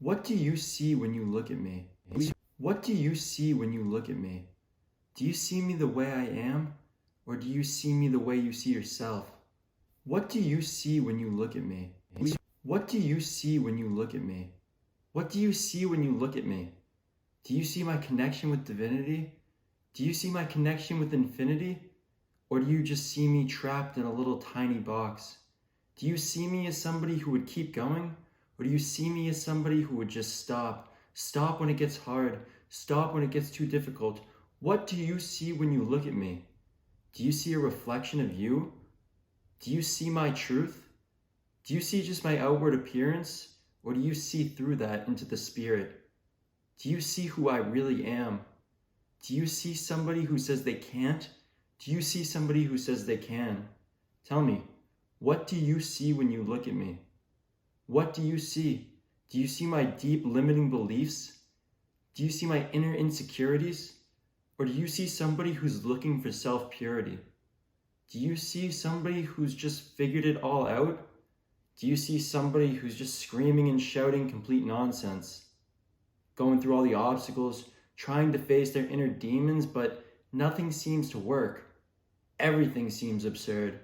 What do you see when you look at me? What do you see when you look at me? Do you see me the way I am, or do you see me the way you see yourself? What do you see when you look at me? What do you see when you look at me? What do you see when you look at me? Do you see my connection with divinity? Do you see my connection with infinity? Or do you just see me trapped in a little tiny box? Do you see me as somebody who would keep going? Or do you see me as somebody who would just stop? Stop when it gets hard. Stop when it gets too difficult. What do you see when you look at me? Do you see a reflection of you? Do you see my truth? Do you see just my outward appearance? Or do you see through that into the spirit? Do you see who I really am? Do you see somebody who says they can't? Do you see somebody who says they can? Tell me, what do you see when you look at me? What do you see? Do you see my deep limiting beliefs? Do you see my inner insecurities? Or do you see somebody who's looking for self-purity? Do you see somebody who's just figured it all out? Do you see somebody who's just screaming and shouting complete nonsense? Going through all the obstacles, trying to face their inner demons, but nothing seems to work. Everything seems absurd.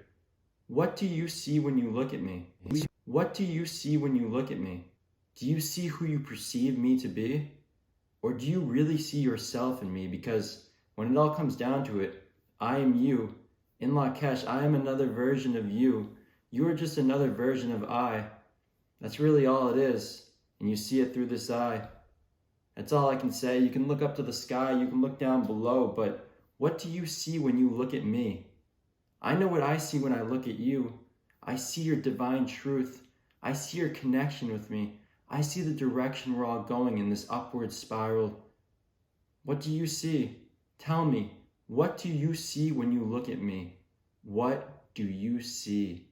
What do you see when you look at me? What do you see when you look at me? Do you see who you perceive me to be? Or do you really see yourself in me? Because when it all comes down to it, I am you. In Lakesh, I am another version of you. You are just another version of I. That's really all it is. And you see it through this eye. That's all I can say. You can look up to the sky, you can look down below, but what do you see when you look at me? I know what I see when I look at you. I see your divine truth. I see your connection with me. I see the direction we're all going in this upward spiral. What do you see? Tell me, what do you see when you look at me? What do you see?